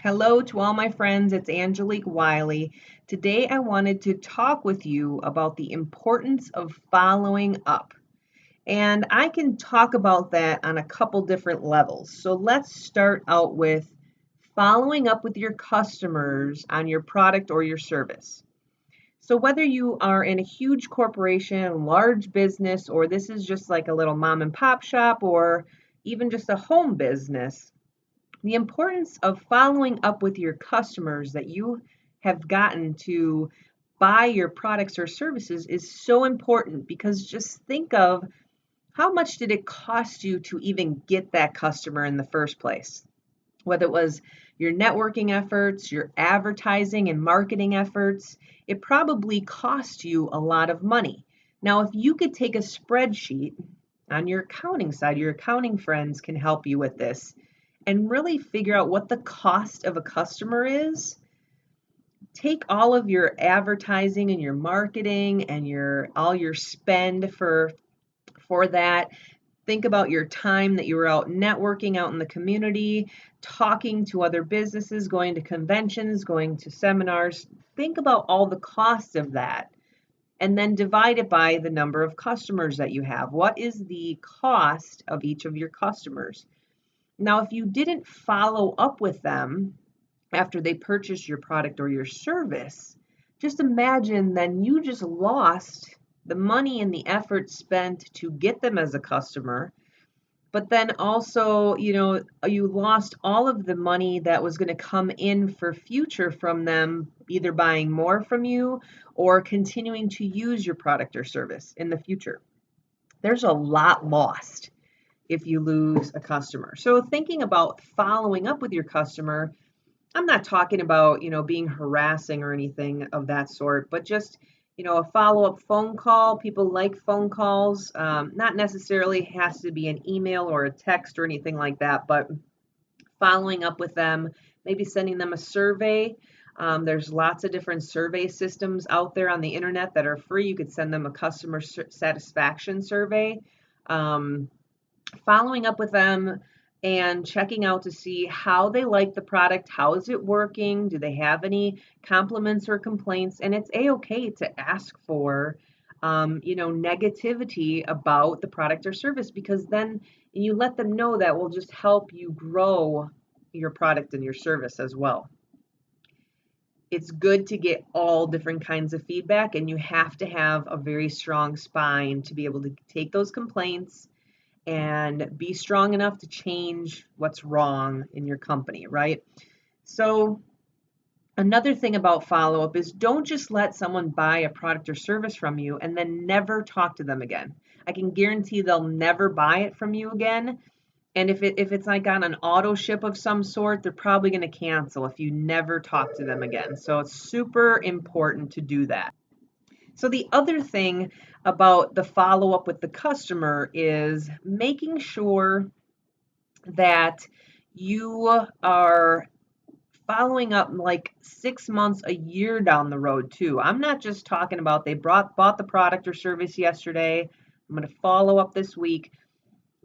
Hello to all my friends, it's Angelique Weiley. Today I wanted to talk with you about the importance of following up. And I can talk about that on a couple different levels. So let's start out with following up with your customers on your product or your service. So whether you are in a huge corporation, large business, or this is just like a little mom and pop shop or even just a home business, the importance of following up with your customers that you have gotten to buy your products or services is so important because just think of how much did it cost you to even get that customer in the first place? Whether it was your networking efforts, your advertising and marketing efforts, it probably cost you a lot of money. Now, if you could take a spreadsheet on your accounting side, your accounting friends can help you with this and really figure out what the cost of a customer is. Take all of your advertising and your marketing and your all your spend for that. Think about your time that you were out networking out in the community, talking to other businesses, going to conventions, going to seminars. Think about all the costs of that and then divide it by the number of customers that you have. What is the cost of each of your customers? Now, if you didn't follow up with them after they purchased your product or your service, just imagine then you just lost the money and the effort spent to get them as a customer, but then also, you lost all of the money that was going to come in for future from them, either buying more from you or continuing to use your product or service in the future. There's a lot lost if you lose a customer. So thinking about following up with your customer, I'm not talking about, being harassing or anything of that sort, but just, a follow-up phone call. People like phone calls. Not necessarily has to be an email or a text or anything like that, but following up with them, maybe sending them a survey. There's lots of different survey systems out there on the internet that are free. You could send them a customer satisfaction survey. Following up with them and checking out to see how they like the product, how is it working, do they have any compliments or complaints, and it's a-okay to ask for negativity about the product or service, because then you let them know that will just help you grow your product and your service as well. It's good to get all different kinds of feedback, and you have to have a very strong spine to be able to take those complaints and be strong enough to change what's wrong in your company, right? So another thing about follow-up is don't just let someone buy a product or service from you and then never talk to them again. I can guarantee they'll never buy it from you again. And if it's like on an auto ship of some sort, they're probably going to cancel if you never talk to them again. So it's super important to do that. So the other thing about the follow-up with the customer is making sure that you are following up like 6 months, a year down the road too. I'm not just talking about they bought the product or service yesterday. I'm going to follow up this week,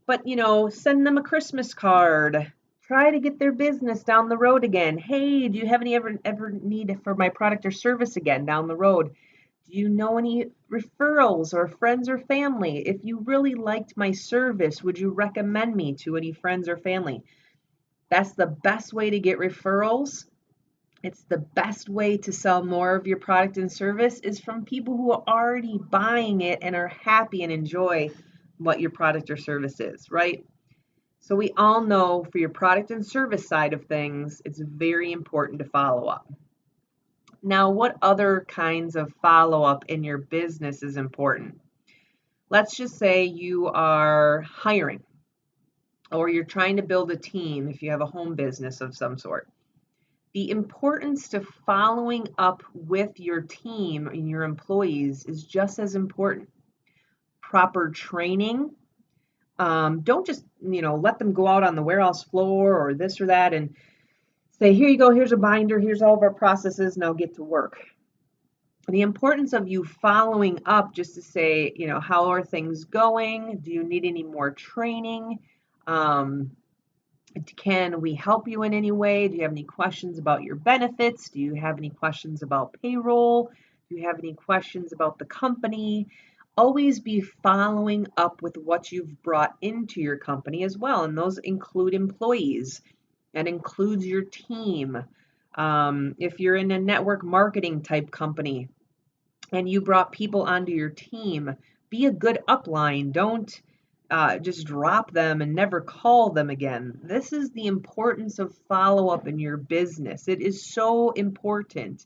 but send them a Christmas card. Try to get their business down the road again. Hey, do you have any ever need for my product or service again down the road? Do you know any referrals or friends or family? If you really liked my service, would you recommend me to any friends or family? That's the best way to get referrals. It's the best way to sell more of your product and service is from people who are already buying it and are happy and enjoy what your product or service is, right? So we all know for your product and service side of things, it's very important to follow up. Now, what other kinds of follow-up in your business is important? Let's just say you are hiring or you're trying to build a team if you have a home business of some sort. The importance to following up with your team and your employees is just as important. Proper training. Don't just, let them go out on the warehouse floor or this or that and say, here you go, here's a binder, here's all of our processes, now get to work. The importance of you following up just to say, how are things going? Do you need any more training? Can we help you in any way? Do you have any questions about your benefits? Do you have any questions about payroll? Do you have any questions about the company? Always be following up with what you've brought into your company as well. And those include employees, that includes your team. If you're in a network marketing type company and you brought people onto your team, be a good upline. Don't just drop them and never call them again. This is the importance of follow up in your business. It is so important.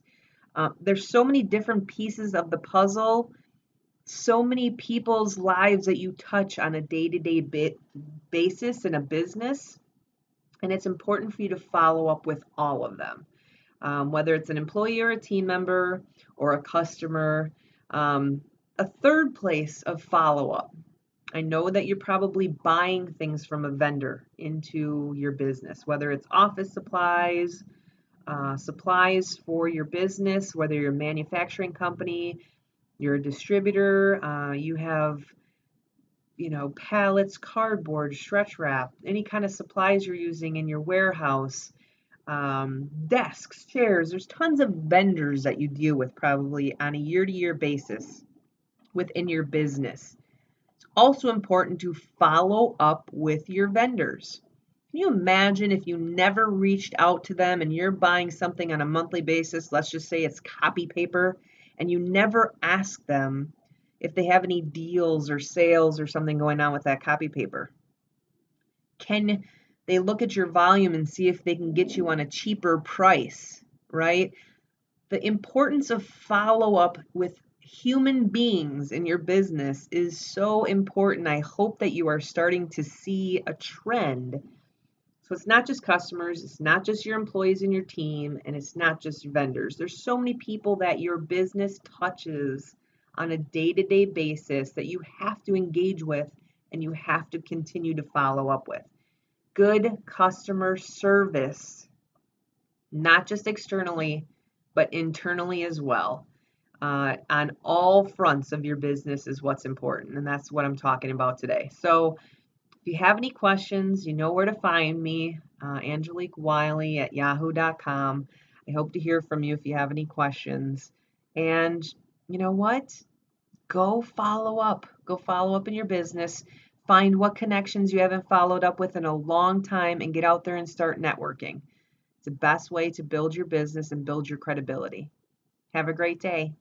There's so many different pieces of the puzzle, so many people's lives that you touch on a day-to-day basis in a business, and it's important for you to follow up with all of them, whether it's an employee or a team member or a customer. A third place of follow up. I know that you're probably buying things from a vendor into your business, whether it's office supplies, supplies for your business, whether you're a manufacturing company, you're a distributor, you have, pallets, cardboard, stretch wrap, any kind of supplies you're using in your warehouse, desks, chairs. There's tons of vendors that you deal with probably on a year-to-year basis within your business. It's also important to follow up with your vendors. Can you imagine if you never reached out to them and you're buying something on a monthly basis, let's just say it's copy paper, and you never ask them if they have any deals or sales or something going on with that copy paper? Can they look at your volume and see if they can get you on a cheaper price, right? The importance of follow up with human beings in your business is so important. I hope that you are starting to see a trend. So it's not just customers, it's not just your employees and your team, and it's not just vendors. There's so many people that your business touches on a day-to-day basis that you have to engage with and you have to continue to follow up with. Good customer service, not just externally, but internally as well. On all fronts of your business is what's important, and that's what I'm talking about today. So if you have any questions, you know where to find me, Angelique Weiley at yahoo.com. I hope to hear from you if you have any questions. And you know what? Go follow up. Go follow up in your business. Find what connections you haven't followed up with in a long time and get out there and start networking. It's the best way to build your business and build your credibility. Have a great day.